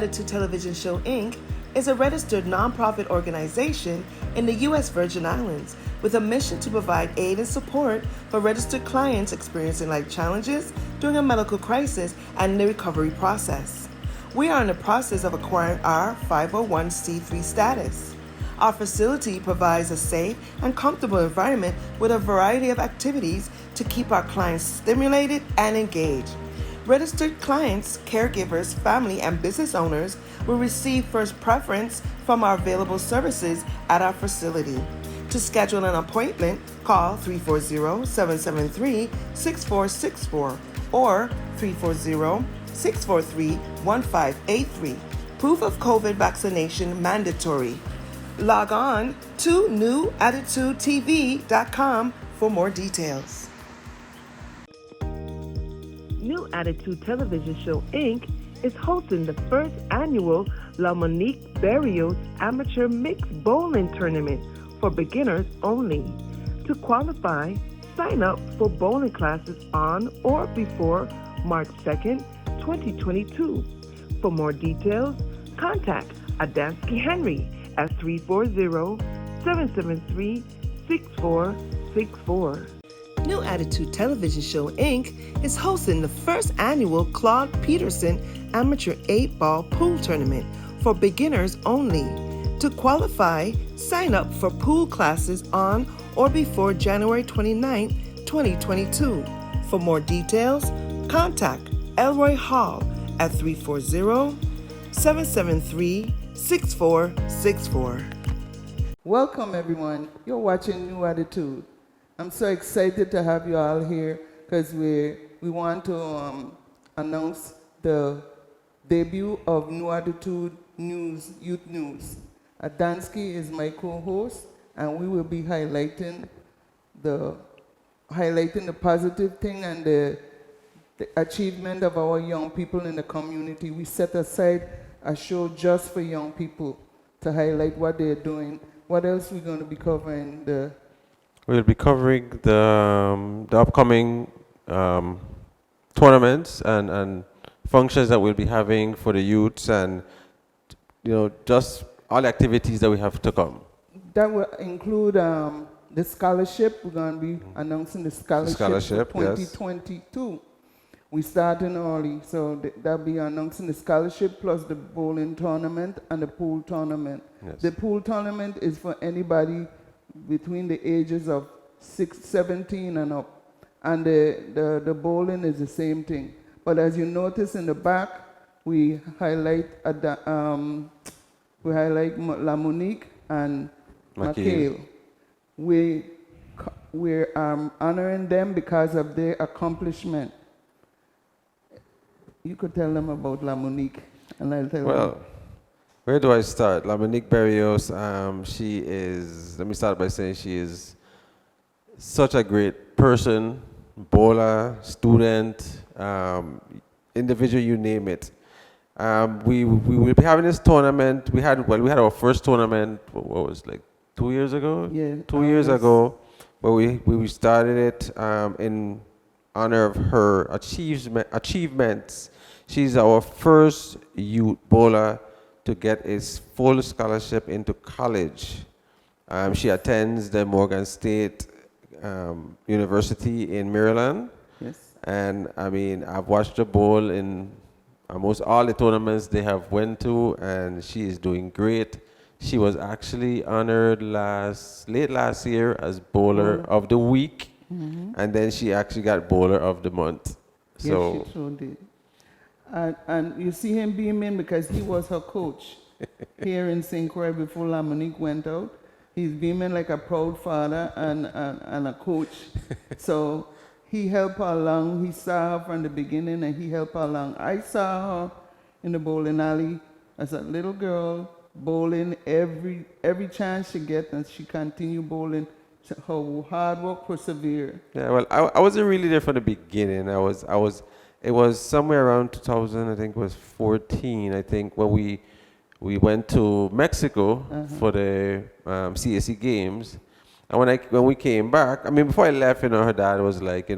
Attitude Television Show, Inc. is a registered nonprofit organization in the U.S. Virgin Islands with a mission to provide aid and support for registered clients experiencing life challenges during a medical crisis and the recovery process. We are in the process of acquiring our 501c3 status. Our facility provides a safe and comfortable environment with a variety of activities to keep our clients stimulated and engaged. Registered clients, caregivers, family, and business owners will receive first preference from our available services at our facility. To schedule an appointment, call 340-773-6464 or 340-643-1583. Proof of COVID vaccination mandatory. Log on to newattitudetv.com for more details. New Attitude Television Show, Inc. is hosting the first annual La Monique Barrios Amateur Mixed Bowling Tournament for beginners only. To qualify, sign up for bowling classes on or before March 2nd, 2022. For more details, contact Adamski Henry at 340-773-6464. New Attitude Television Show, Inc. is hosting the first annual Claude Peterson Amateur 8-Ball Pool Tournament for beginners only. To qualify, sign up for pool classes on or before January 29, 2022. For more details, contact Elroy Hall at 340-773-6464. Welcome, everyone. You're watching New Attitude. I'm so excited to have you all here because we want to announce the debut of New Attitude News, Youth News. Adansky is my co-host, and we will be highlighting the positive thing and the achievement of our young people in the community. We set aside a show just for young people to highlight what they're doing. What else are we going to be covering? We'll be covering the upcoming tournaments and functions that we'll be having for the youths, and just all the activities that we have to come. That will include the scholarship. We're going to be announcing the scholarship for 2022. Yes. We starting early, so that'll be announcing the scholarship plus the bowling tournament and the pool tournament. Yes. The pool tournament is for anybody between the ages of 17 and up, and the bowling is the same thing. But as you notice in the back, we highlight La Monique and Mikhail. We're honoring them because of their accomplishment. You could tell them about La Monique, and I'll tell them. Where do I start? La Monique Barrios, she is, let me start by saying she is such a great person, bowler, student, individual, you name it. We will be having this tournament. We had our first tournament, what was like 2 years ago? Yeah. 2 years ago, where we started it in honor of her achievements. She's our first youth bowler to get a full scholarship into college. She attends the Morgan State University in Maryland. Yes. And I mean, I've watched her bowl in almost all the tournaments they have went to, and she is doing great. She was actually honored late last year as Bowler of the Week, and then she actually got Bowler of the Month. So yes, she sure did. And you see him beaming because he was her coach here in St. Croix before La Monique went out. He's beaming like a proud father and a coach. So he helped her along. He saw her from the beginning, and he helped her along. I saw her in the bowling alley as a little girl, bowling every chance she gets, and she continued bowling. Her hard work persevered. Yeah, well, I wasn't really there from the beginning. It was somewhere around 2000, I think it was 14, I think, when we went to Mexico for the CAC games. And when we came back, I mean, before I left, her dad was like,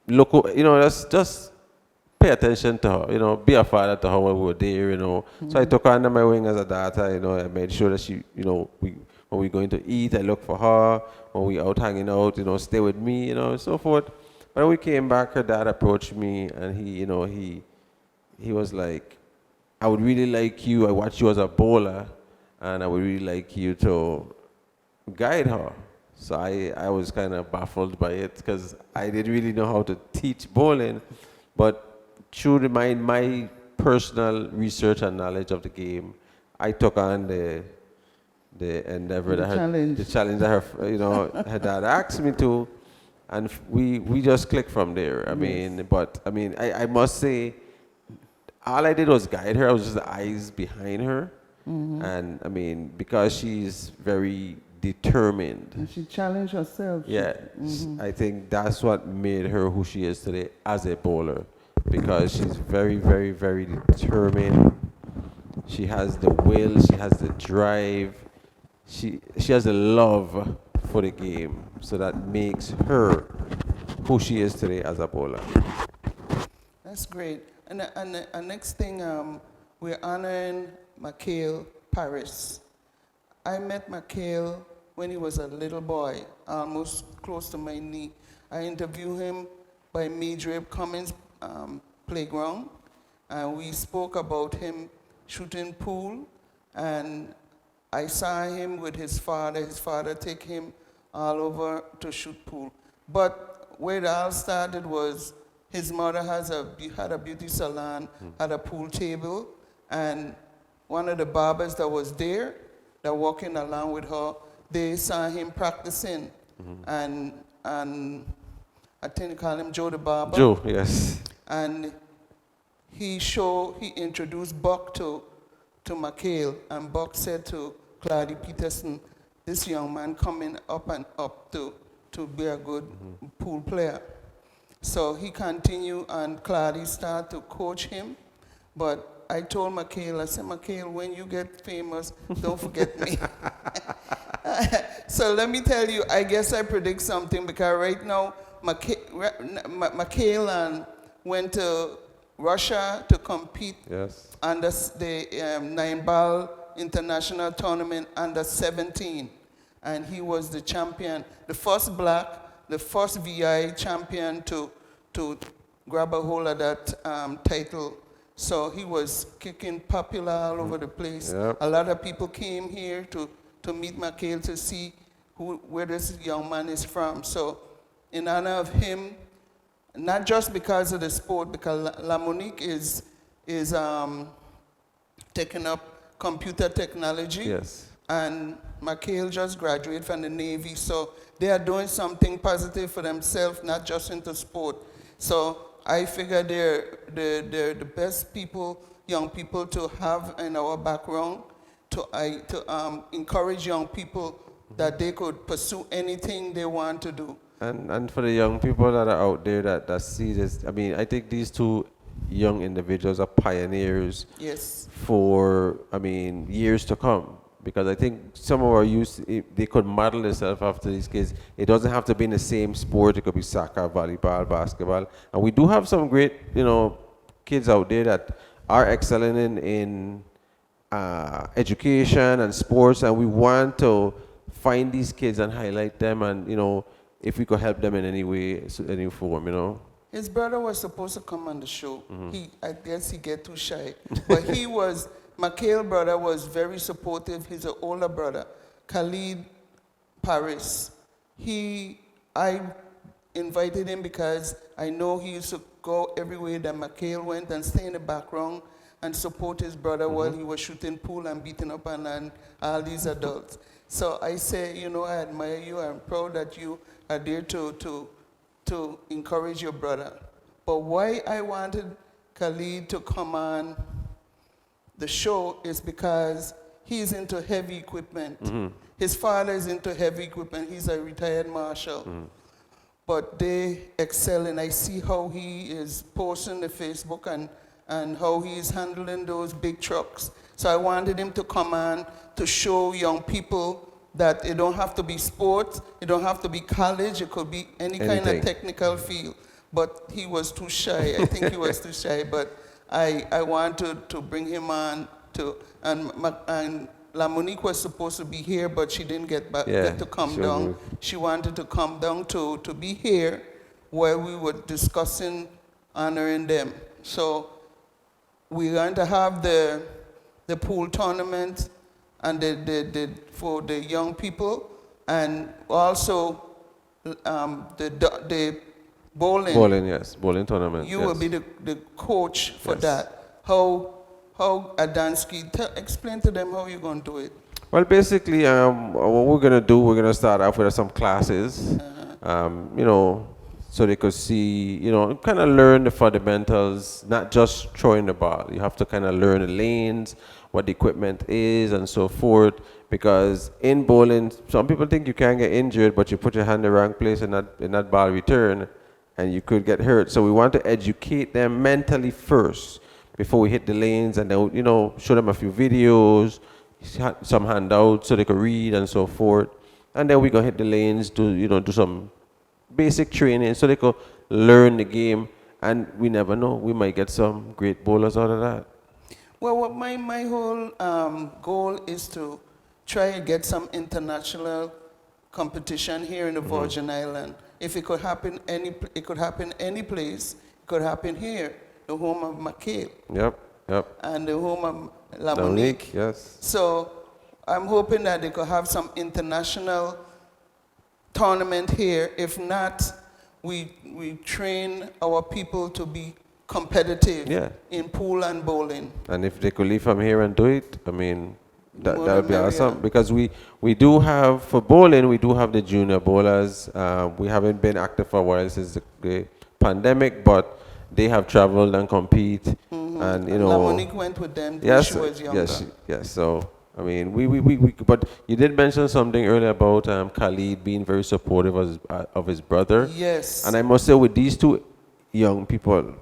local, just pay attention to her, be a father to her when we were there. So I took her under my wing as a daughter, I made sure that she, when we're going to eat, I look for her. When we out hanging out, stay with me, and so forth. But when we came back, her dad approached me, and he was like, I would really like you. I watched you as a bowler, and I would really like you to guide her. So I was kind of baffled by it because I didn't really know how to teach bowling. But through my personal research and knowledge of the game, I took on the endeavor, the challenge that her dad asked me to, and we just clicked from there. I must say, all I did was guide her. I was just the eyes behind her. And because she's very determined. And she challenged herself. Yeah, I think that's what made her who she is today as a bowler, because she's very, very, very determined. She has the will, she has the drive, she has the love for the game, so that makes her who she is today as a bowler. That's great. And the next thing, we're honoring Mikhail Paris. I met Mikhail when he was a little boy, almost close to my knee. I interviewed him by Madrape Commons playground, and we spoke about him shooting pool, and I saw him with his father. His father take him all over to shoot pool. But where it all started was his mother had a beauty salon, had a pool table, and one of the barbers that was there, that walking along with her, they saw him practicing. And I think they call him Joe the barber. Joe, yes. And he introduced Buck to Mikhail, and Buck said to Claudia Peterson, this young man coming up and up to be a good pool player. So he continued, and Claudia started to coach him. But I told Mikhail, I said, Mikhail, when you get famous, don't forget me. So let me tell you, I guess I predict something, because right now, Mikhail went to Russia to compete under the 9-ball international tournament under 17. And he was the champion, the first black, the first VI champion to grab a hold of that title. So he was kicking popular all over the place. A lot of people came here to meet Mikhail to see where this young man is from. So in honor of him, not just because of the sport, because Monique is taking up computer technology. Yes. And Mikhail just graduated from the Navy, so they are doing something positive for themselves, not just into sport. So I figure they're the best people, young people to have in our background, to encourage young people that they could pursue anything they want to do. And for the young people that are out there that see this, I think these two young individuals are pioneers for, years to come. Because I think some of our youth, they could model themselves after these kids. It doesn't have to be in the same sport. It could be soccer, volleyball, basketball. And we do have some great, kids out there that are excelling in education and sports. And we want to find these kids and highlight them. And, if we could help them in any way, any form, His brother was supposed to come on the show. I guess he get too shy. But Mikhail's brother was very supportive. He's an older brother, Mikhail Paris. I invited him because I know he used to go everywhere that Mikhail went and stay in the background and support his brother while he was shooting pool and beating up on all these adults. So I say, I admire you. I'm proud that you are there to encourage your brother. But why I wanted Khalid to come on the show is because he's into heavy equipment. His father is into heavy equipment. He's a retired marshal. But they excel, and I see how he is posting the Facebook and how he's handling those big trucks. So I wanted him to come on to show young people that it don't have to be sports, it don't have to be college, it could be any kind of technical field. but he was too shy. I think he was too shy, but I wanted to bring him on and La Monique was supposed to be here, but she didn't get to come sure down. do. She wanted to come down to be here where we were discussing honoring them. So we're going to have the pool tournament and for the young people, and also the bowling. Bowling, yes. Bowling tournament. You yes. will be the coach for Yes. that. How Adamski, explain to them how you're going to do it. Well, basically, what we're going to do, we're going to start off with some classes, so they could see, kind of learn the fundamentals, not just throwing the ball. You have to kind of learn the lanes, what the equipment is, and so forth. Because in bowling, some people think you can get injured, but you put your hand in the wrong place in that ball return, and you could get hurt. So we want to educate them mentally first before we hit the lanes, and then, show them a few videos, some handouts so they could read and so forth. And then we go hit the lanes, do some basic training so they could learn the game. And we never know, we might get some great bowlers out of that. Well, what my whole goal is to try and get some international competition here in the Virgin Island. If it could happen it could happen any place. It could happen here, the home of Mikhail. Yep. And the home of La Monique. Monique, yes. So I'm hoping that they could have some international tournament here. If not, we train our people to be competitive in pool and bowling. And if they could leave from here and do it, I mean, that would be merrier. awesome. Because we do have, for bowling, we do have the junior bowlers. We haven't been active for a while since the pandemic, but they have traveled and compete. And, La Monique went with them when yes, she was younger. yes. So, I mean, we but you did mention something earlier about Khalid being very supportive of his brother. Yes. And I must say, with these two young people,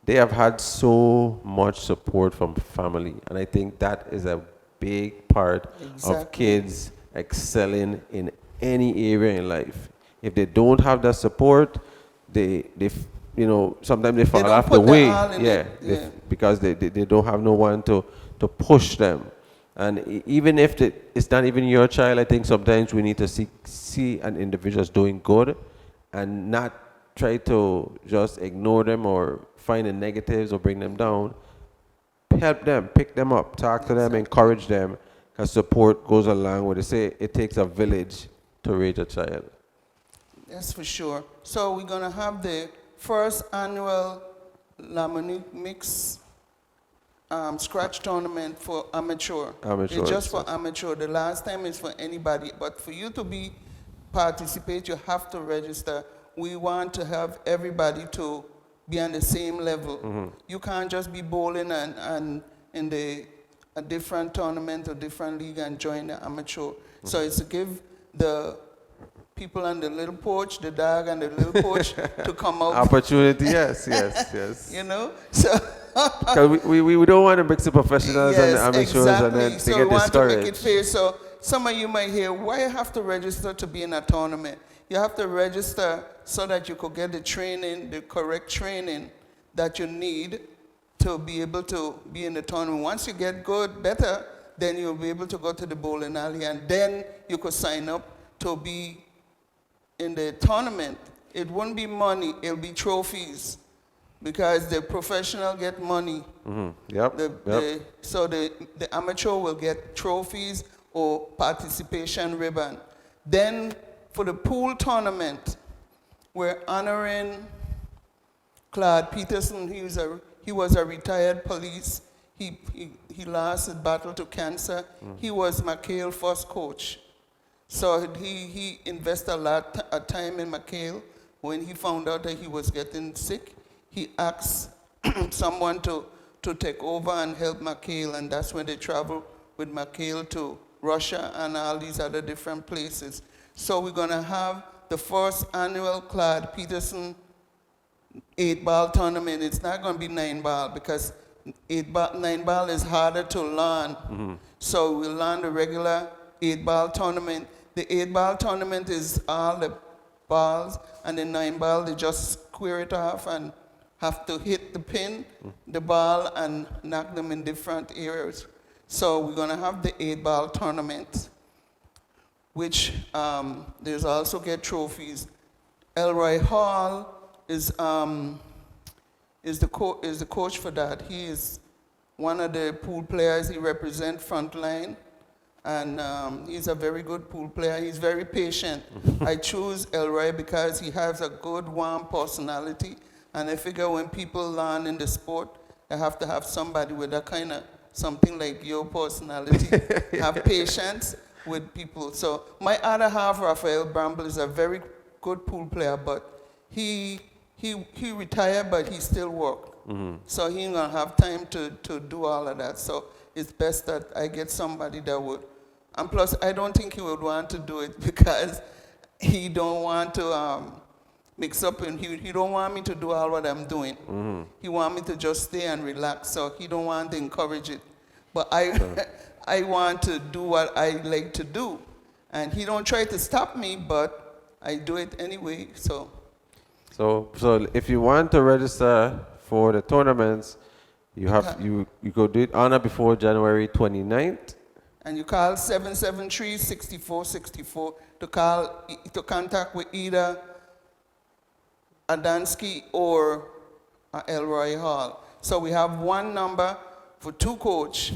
they have had so much support from family. And I think that is a big part of kids excelling in any area in life. If they don't have that support, they sometimes they fall off the way. Because they don't have no one to push them. And even if it's not even your child, I think sometimes we need to see an individual's doing good and not try to just ignore them or find the negatives or bring them down. Help them, pick them up, talk to them, encourage them, because support goes along with it. Say it takes a village to raise a child. That's for sure. So we're going to have the first annual La Monique Mix scratch tournament for amateur. It's just for amateur. The last time is for anybody. But for you to participate, you have to register. We want to have everybody to be on the same level. You can't just be bowling and in a different tournament or different league and join the amateur. So it's to give the people on the little porch, the dog and the little porch, to come out. Opportunity, yes. So because we don't want to mix the professionals and the amateurs and then so they get we want discouraged. to make it fair. So some of you might hear, why you have to register to be in a tournament? You have to register so that you could get the training, the correct training that you need to be able to be in the tournament. Once you get better, then you'll be able to go to the bowling alley, and then you could sign up to be in the tournament. It won't be money, it'll be trophies, because the professional get money. So the amateur will get trophies or participation ribbon. Then for the pool tournament, we're honoring Claude Peterson. He was a retired police. He lost his battle to cancer. He was Mikhail's first coach. So he invested a lot of time in Mikhail. When he found out that he was getting sick, he asked someone to take over and help Mikhail, and that's when they traveled with Mikhail to Russia and all these other different places. So we're going to have the first annual Claude Peterson 8-ball tournament. It's not going to be 9-ball because 9-ball is harder to learn. So we'll learn the regular 8-ball tournament. The 8-ball tournament is all the balls, and the 9 ball, they just square it off and have to hit the pin, the ball, and knock them in different areas. So we're going to have the 8-ball tournament, which there's also get trophies. Elroy Hall is the coach for that. He is one of the pool players. He represents Frontline, and he's a very good pool player. He's very patient. I choose Elroy because he has a good, warm personality, and I figure when people learn in the sport, they have to have somebody with that kind of something like your personality, have patience with people. So my other half, Raphael Bramble, is a very good pool player, but he retired, but he still works. So he ain't gonna have time to do all of that. So it's best that I get somebody that would. And plus, I don't think he would want to do it because he don't want to mix up, and he don't want me to do all what I'm doing. He want me to just stay and relax, so he don't want to encourage it. But I want to do what I like to do. And he don't try to stop me, but I do it anyway, so. So if you want to register for the tournaments, you have you go do it on or before January 29th. And you call 773-6464 to contact with either Adamski or Elroy Hall. So we have one number for 2 coach,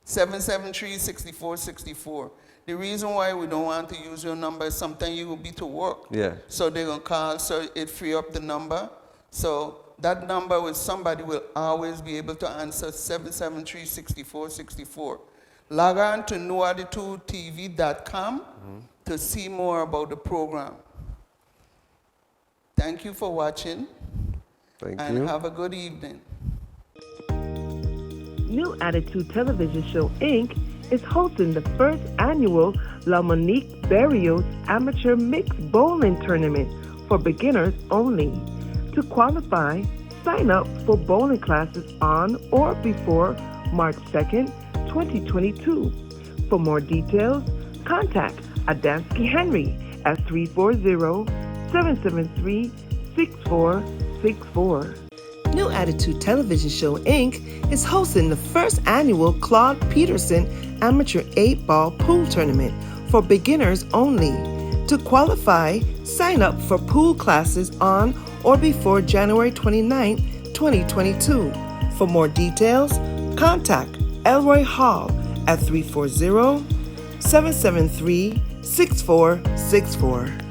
773-6464. The reason why we don't want to use your number is sometimes you will be to work. Yeah. So they're going to call, so it free up the number. So that number with somebody will always be able to answer 773-6464. Log on to newattitudetv.com to see more about the program. Thank you for watching. Thank and you. have a good evening. New Attitude Television Show, Inc. is hosting the first annual La Monique Barrios Amateur Mixed Bowling Tournament for beginners only. To qualify, sign up for bowling classes on or before March 2nd, 2022. For more details, contact Adamski Henry at 340-773-6464. New Attitude Television Show, Inc. is hosting the first annual Claude Peterson Amateur 8-Ball Pool Tournament for beginners only. To qualify, sign up for pool classes on or before January 29, 2022. For more details, contact Elroy Hall at 340-773-6464.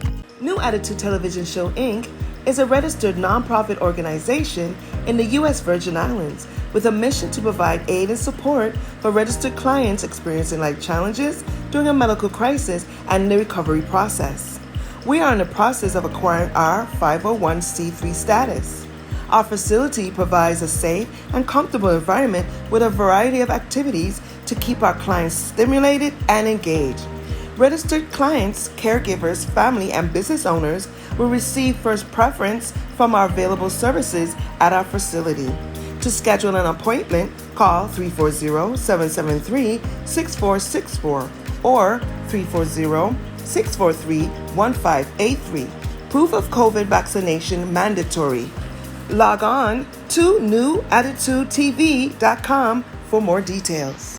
New Attitude Television Show, Inc. is a registered nonprofit organization in the U.S. Virgin Islands with a mission to provide aid and support for registered clients experiencing life challenges during a medical crisis and the recovery process. We are in the process of acquiring our 501c3 status. Our facility provides a safe and comfortable environment with a variety of activities to keep our clients stimulated and engaged. Registered clients, caregivers, family, and business owners will receive first preference from our available services at our facility. To schedule an appointment, call 340-773-6464 or 340-643-1583. Proof of COVID vaccination mandatory. Log on to newattitudetv.com for more details.